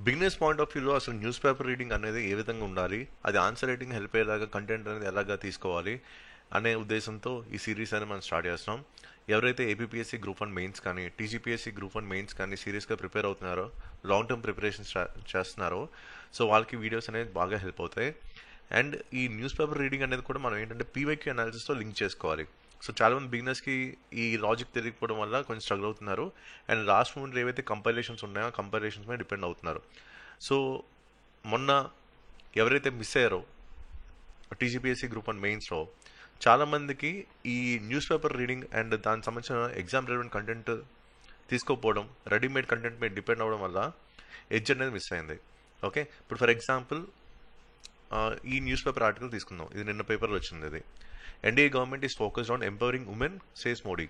Beginners point of వ్యూలో అసలు news paper reading అనేది ఏ విధంగా ఉండాలి, అది ఆన్సర్ రైటింగ్ హెల్ప్ అయ్యేలాగా కంటెంట్ అనేది ఎలాగా తీసుకోవాలి అనే ఉద్దేశంతో ఈ సిరీస్ అనేది మనం స్టార్ట్ చేస్తున్నాం. ఎవరైతే ఏపీఎస్సీ గ్రూప్ 1 మెయిన్స్ కానీ టీజీపీఎస్సీ గ్రూప్ 1 మెయిన్స్ కానీ సీరియస్గా ప్రిపేర్ అవుతున్నారో, లాంగ్ టర్మ్ ప్రిపరేషన్ చేస్తున్నారో, సో వాళ్ళకి వీడియోస్ అనేది బాగా హెల్ప్ అవుతాయి. అండ్ ఈ న్యూస్ పేపర్ రీడింగ్ అనేది కూడా మనం ఏంటంటే పీవైక్యూ అనాలిసిస్తో లింక్ చేసుకోవాలి. సో చాలామంది బిగినర్స్కి ఈ లాజిక్ తెలియకపోవడం వల్ల కొంచెం స్ట్రగుల్ అవుతున్నారు. అండ్ లాస్ట్ మూమెంట్ ఏవైతే కంపైలేషన్స్ ఉన్నాయో ఆ కంపైలేషన్స్ మీద డిపెండ్ అవుతున్నారు. సో మొన్న ఎవరైతే మిస్ అయ్యారో టీజీపీఎస్సీ గ్రూప్ 1 మెయిన్స్లో చాలామందికి ఈ న్యూస్ పేపర్ రీడింగ్ అండ్ దానికి సంబంధించిన ఎగ్జామ్ రిలవెంట్ కంటెంట్ తీసుకోకపోవడం, రెడీమేడ్ కంటెంట్ మీద డిపెండ్ అవ్వడం వల్ల ఎడ్జ్ అనేది మిస్ అయింది. ఓకే, ఇప్పుడు ఫర్ ఎగ్జాంపుల్ ఈ న్యూస్ పేపర్ ఆర్టికల్ తీసుకుందాం. ఇది నిన్న పేపర్లో వచ్చింది. ఇది NDA government is focused on empowering women says Modi.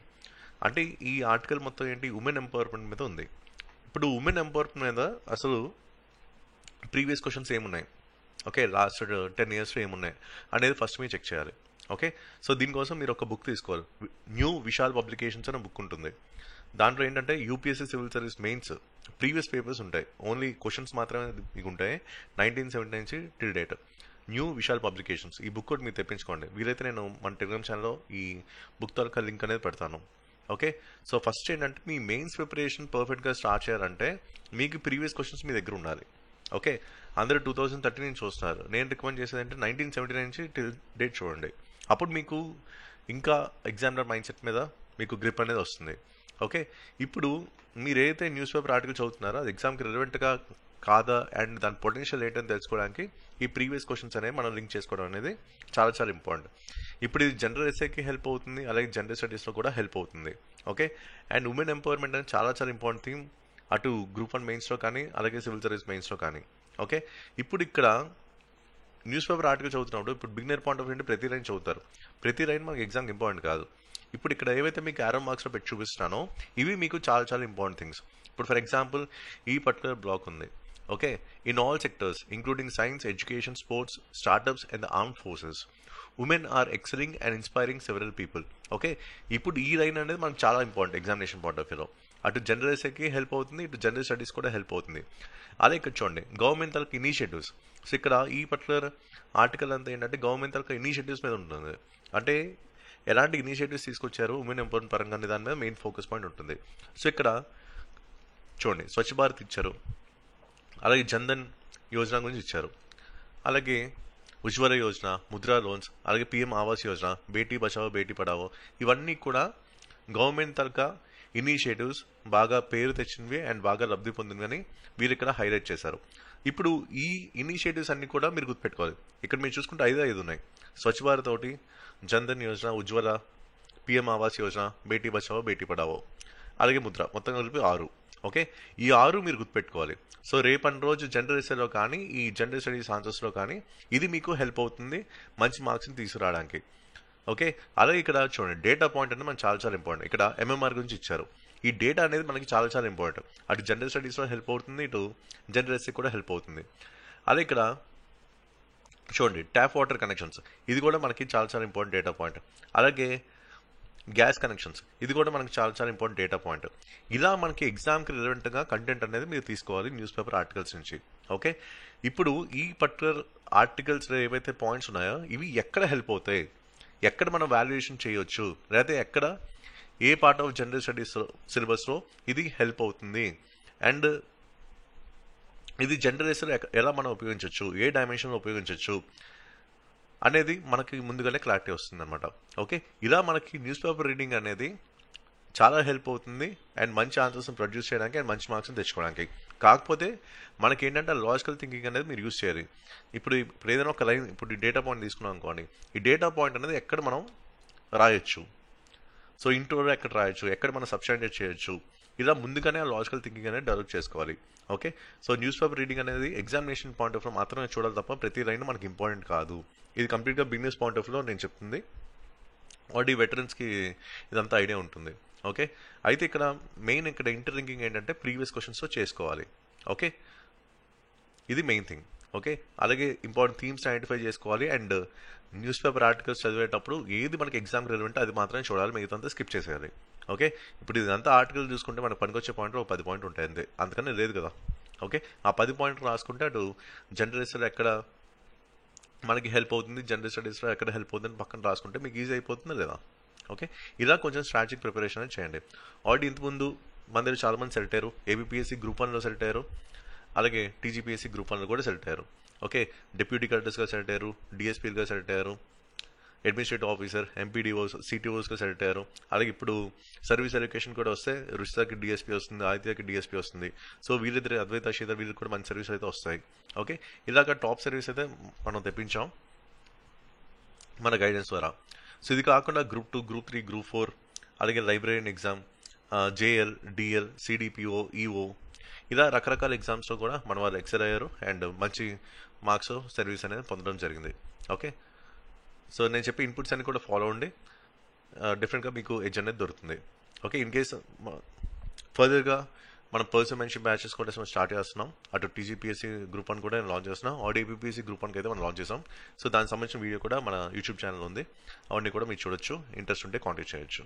అంటే ఈ ఆర్టికల్ మొత్తం ఏంటి, ఉమెన్ ఎంపవర్మెంట్ మీద ఉంది. ఇప్పుడు ఉమెన్ ఎంపవర్మెంట్ మీద అసలు ప్రీవియస్ క్వశ్చన్స్ ఏమున్నాయి, ఓకే, లాస్ట్ 10 yearsలో ఏమున్నాయి అనేది ఫస్ట్ మీరు చెక్ చేయాలి. ఓకే, సో దీనికోసం మీరు ఒక బుక్ తీసుకోవాలి. న్యూ విశాల్ పబ్లికేషన్స్ అనే బుక్ ఉంటుంది. దాంట్లో ఏంటంటే UPSC civil service mains previous papers ఉంటాయి, ఓన్లీ క్వశ్చన్స్ మాత్రమే మీకు ఉంటాయి 1970 నుంచి till date. New Vishal publications ఈ బుక్ కూడా మీరు తెప్పించుకోండి. వీలైతే నేను మన టెలిగ్రామ్ ఛానల్లో ఈ బుక్ తాలూకా లింక్ అనేది పెడతాను. ఓకే, సో ఫస్ట్ ఏంటంటే మీ మెయిన్స్ ప్రిపరేషన్ పర్ఫెక్ట్గా స్టార్ట్ చేయాలంటే మీకు ప్రీవియస్ క్వశ్చన్స్ మీ దగ్గర ఉండాలి. ఓకే, అందరూ 2030 నుంచి చూస్తున్నారు. నేను రికమెండ్ చేసేది అంటే 1979 నుంచి టిల్ డేట్ చూడండి. అప్పుడు మీకు ఇంకా ఎగ్జామినర్ మైండ్ సెట్ మీద మీకు గ్రిప్ అనేది వస్తుంది. ఓకే, ఇప్పుడు మీరు ఏదైతే న్యూస్ పేపర్ ఆర్టికల్ చదువుతున్నారో అది ఎగ్జామ్కి రిలవెంట్గా కాదా అండ్ దాని పొటెన్షియల్ ఏంటని తెలుసుకోవడానికి ఈ ప్రీవియస్ క్వశ్చన్స్ అనేవి మనం లింక్ చేసుకోవడం అనేది చాలా చాలా ఇంపార్టెంట్. ఇప్పుడు ఇది జనరల్ ఎస్ఏకి హెల్ప్ అవుతుంది, అలాగే జనరల్ స్టడీస్లో కూడా హెల్ప్ అవుతుంది. ఓకే, అండ్ ఉమెన్ ఎంపవర్మెంట్ అనేది చాలా చాలా ఇంపార్టెంట్ థీమ్ అటు గ్రూప్ 1 మెయిన్స్లో కానీ అలాగే సివిల్ సర్వీస్ మెయిన్స్లో కానీ. ఓకే, ఇప్పుడు ఇక్కడ న్యూస్ పేపర్ ఆర్టికల్ చదువుతున్నప్పుడు ఇప్పుడు బిగినర్ పాయింట్ ఆఫ్ వ్యూ ప్రతి లైన్ చదువుతారు. ప్రతి లైన్ మనకి ఎగ్జామ్కి ఇంపార్టెంట్ కాదు. ఇప్పుడు ఇక్కడ ఏవైతే మీకు ఆరో మార్క్స్లో పెట్టి చూపిస్తున్నానో ఇవి మీకు చాలా చాలా ఇంపార్టెంట్ థింగ్స్. ఇప్పుడు ఫర్ ఎగ్జాంపుల్ ఈ పర్టికులర్ బ్లాక్ ఉంది. Okay, in all sectors including science, education, sports, startups and the armed forces women are excelling and inspiring several people. Okay, ఇప్పుడు ఈ లైన్ అనేది మనకు చాలా ఇంపార్టెంట్ ఎగ్జామినేషన్ పాయింట్ ఆఫ్ వ్యూలో. అటు జనరల్ ఎస్ఏకి హెల్ప్ అవుతుంది, ఇటు జనరల్ స్టడీస్ కూడా హెల్ప్ అవుతుంది. అలా ఇక్కడ చూడండి గవర్నమెంట్ తరఫు ఇనిషియేటివ్స్. సో ఇక్కడ ఈ పర్టికులర్ ఆర్టికల్ అంతా ఏంటంటే గవర్నమెంట్ తరఫు ఇనిషియేటివ్స్ మీద ఉంటుంది. అంటే ఎలాంటి ఇనిషియేటివ్స్ తీసుకొచ్చారు ఉమెన్ ఎంపవర్మెంట్ పరంగా దాని మీద మెయిన్ ఫోకస్ పాయింట్ ఉంటుంది. సో ఇక్కడ చూడండి స్వచ్ఛ భారత్ ఇచ్చారు, అలాగే జన్ధన్ యోజన గురించి ఇచ్చారు, అలాగే ఉజ్వల యోజన, ముద్రా లోన్స్, అలాగే పిఎం ఆవాస్ యోజన, బేటీ బచావో బేటీ పడావో ఇవన్నీ కూడా గవర్నమెంట్ తరఫు ఇనిషియేటివ్స్ బాగా పేరు తెచ్చినవి అండ్ బాగా లబ్ధి పొందినవి వీరు ఇక్కడ హైలైట్ చేశారు. ఇప్పుడు ఈ ఇనిషియేటివ్స్ అన్ని కూడా మీరు గుర్తుపెట్టుకోవాలి. ఇక్కడ మీరు చూసుకుంటే 5 ఉన్నాయి. స్వచ్ఛ భారత్ ఒకటి, జన్ధన్ యోజన, ఉజ్వల, పిఎం ఆవాస్ యోజన, బేటీ బచావో బేటీ పడావో, అలాగే ముద్ర, మొత్తం కలిపి 6. ఓకే, ఈ 6 మీరు గుర్తుపెట్టుకోవాలి. సో రేపటి రోజు జనరల్ ఎస్ఏలో కానీ ఈ జనరల్ స్టడీస్ ఆన్సర్స్లో కానీ ఇది మీకు హెల్ప్ అవుతుంది మంచి మార్క్స్ని తీసుకురావడానికి. ఓకే, అలాగే ఇక్కడ చూడండి డేటా పాయింట్ అనేది మనకు చాలా చాలా ఇంపార్టెంట్. ఇక్కడ ఎంఎంఆర్ గురించి ఇచ్చారు. ఈ డేటా అనేది మనకి చాలా చాలా ఇంపార్టెంట్. అటు జనరల్ స్టడీస్లో హెల్ప్ అవుతుంది, ఇటు జనరల్ ఎస్ఏ కూడా హెల్ప్ అవుతుంది. అదే ఇక్కడ చూడండి ట్యాప్ వాటర్ కనెక్షన్స్, ఇది కూడా మనకి చాలా చాలా ఇంపార్టెంట్ డేటా పాయింట్. అలాగే గ్యాస్ కనెక్షన్స్, ఇది కూడా మనకి చాలా చాలా ఇంపార్టెంట్ డేటా పాయింట్. ఇలా మనకి ఎగ్జామ్కి రిలవెంట్గా కంటెంట్ అనేది మీరు తీసుకోవాలి న్యూస్ పేపర్ ఆర్టికల్స్ నుంచి. ఓకే, ఇప్పుడు ఈ పర్టికులర్ ఆర్టికల్స్లో ఏవైతే పాయింట్స్ ఉన్నాయో ఇవి ఎక్కడ హెల్ప్ అవుతాయి, ఎక్కడ మనం వాల్యుయేషన్ చేయొచ్చు, లేకపోతే ఎక్కడ ఏ పార్ట్ ఆఫ్ జనరల్ స్టడీస్ సిలబస్లో ఇది హెల్ప్ అవుతుంది, అండ్ ఇది జనరల్ ఎస్ఏలో ఎలా మనం ఉపయోగించవచ్చు, ఏ డైమెన్షన్లో ఉపయోగించవచ్చు అనేది మనకి ముందుగానే క్లారిటీ వస్తుంది అనమాట. ఓకే, ఇలా మనకి న్యూస్ పేపర్ రీడింగ్ అనేది చాలా హెల్ప్ అవుతుంది అండ్ మంచి ఆన్సర్స్ని ప్రొడ్యూస్ చేయడానికి అండ్ మంచి మార్క్స్ని తెచ్చుకోవడానికి. కాకపోతే మనకి ఏంటంటే లాజికల్ థింకింగ్ అనేది మీరు యూజ్ చేయాలి. ఇప్పుడు ఏదైనా ఒక లైన్, ఇప్పుడు ఈ డేటా పాయింట్ తీసుకున్నాం అనుకోండి, ఈ డేటా పాయింట్ అనేది ఎక్కడ మనం రాయొచ్చు, సో ఇంటర్లో ఎక్కడ రాయొచ్చు, ఎక్కడ మనం సబ్స్టాండేట్ చేయొచ్చు, ఇలా ముందుగానే ఆ లాజికల్ థింకింగ్ అనేది డెవలప్ చేసుకోవాలి. Okay, so news paper reading అనేది ఎగ్జామినేషన్ పాయింట్ ఆఫ్ వ్యూ మాత్రమే చూడాలి తప్ప ప్రతి లైన్ మనకి ఇంపార్టెంట్ కాదు. ఇది కంప్లీట్గా బిజినెస్ పాయింట్ ఆఫ్ వ్యూలో నేను చెప్తుంది. ఆల్రెడీ వెటరన్స్కి ఇదంతా ఐడియా ఉంటుంది. ఓకే, అయితే ఇక్కడ మెయిన్ ఇక్కడ ఇంటర్ లింకింగ్ ఏంటంటే ప్రీవియస్ క్వశ్చన్స్తో చేసుకోవాలి. ఓకే, ఇది మెయిన్ థింగ్. ఓకే, అలాగే ఇంపార్టెంట్ థీమ్స్ ఐడెంటిఫై చేసుకోవాలి అండ్ న్యూస్ పేపర్ ఆర్టికల్స్ చదివేటప్పుడు ఏది మనకి ఎగ్జామ్ రిలవెంట్ అది మాత్రమే చూడాలి, మిగతా స్కిప్ చేసేయాలి. ఓకే, ఇప్పుడు ఇదంతా ఆర్టికల్ చూసుకుంటే మనకు పనికొచ్చే పాయింట్లో ఒక 10 పాయింట్ ఉంటాయి అంతే, అందుకని లేదు కదా. ఓకే, ఆ 10 పాయింట్లు రాసుకుంటే అటు జనరల్ స్టడీస్లో ఎక్కడ మనకి హెల్ప్ అవుతుంది, జనరల్ స్టడీస్లో ఎక్కడ హెల్ప్ అవుతుంది పక్కన రాసుకుంటే మీకు ఈజీ అయిపోతుందా లేదా? ఓకే, ఇలా కొంచెం స్ట్రాటజిక్ ప్రిపరేషన్ అనేది చేయండి. ఆల్రెడీ ఇంతకుముందు మన దగ్గర చాలామంది సెలెక్ట్ అయ్యారు, ఏబిపిఎస్సి గ్రూప్ 1లో సెలెక్ట్ అయ్యారు, అలాగే టీజీపీఎస్సి గ్రూప్ 1లో కూడా సెలెక్ట్ అయ్యారు. ఓకే, డిప్యూటీ కలెక్టర్స్గా సెలెక్ట్ అయ్యారు, డిఎస్పీలుగా సెలెక్ట్ అయ్యారు, అడ్మినిస్ట్రేటివ్ ఆఫీసర్, ఎంపీడీఓస్, సిటీఓస్గా సెలెక్ట్ అయ్యారు. అలాగే ఇప్పుడు సర్వీస్ ఎడ్యుకేషన్ కూడా వస్తే రుషితాకి డిఎస్పీ వస్తుంది, ఆదిత్యకి డిఎస్పీ వస్తుంది. సో వీళ్ళిద్దరు అద్వైత శ్రీధర్ వీళ్ళకి కూడా మంచి సర్వీస్ అయితే వస్తాయి. ఓకే, ఇలాగ టాప్ సర్వీస్ అయితే మనం తెప్పించాం మన గైడెన్స్ ద్వారా. సో ఇది కాకుండా గ్రూప్ 2, గ్రూప్ 3, గ్రూప్ 4, అలాగే librarian exam, JL, DL, CDPO, EO, ఇలా రకరకాల ఎగ్జామ్స్లో కూడా మన వాళ్ళు ఎక్సెల్ అయ్యారు అండ్ మంచి మార్క్స్ సర్వీస్ అనేది పొందడం జరిగింది. ఓకే, సో నేను చెప్పే ఇన్పుట్స్ అన్ని కూడా ఫాలో అవ్వండి, డిఫరెంట్గా మీకు ఎడ్జ్ అనేది దొరుకుతుంది. ఓకే, ఇన్ కేస్ ఫర్దర్గా మనం పర్సనల్ మెంటర్షిప్ బ్యాచెస్ కూడా స్టార్ట్ చేస్తున్నాం. అటు టీజీపీఎస్సీ గ్రూప్ 1 కూడా లాంచ్ చేస్తున్నాం, ఆల్రెడీ ఏపీపీఎస్సీ గ్రూప్ 1కి అయితే మనం లాంచ్ చేసాం. సో దానికి సంబంధించిన వీడియో కూడా మన యూట్యూబ్ ఛానల్ ఉంది, అవన్నీ కూడా మీరు చూడొచ్చు, ఇంట్రెస్ట్ ఉంటే కాంటాక్ట్ చేయొచ్చు.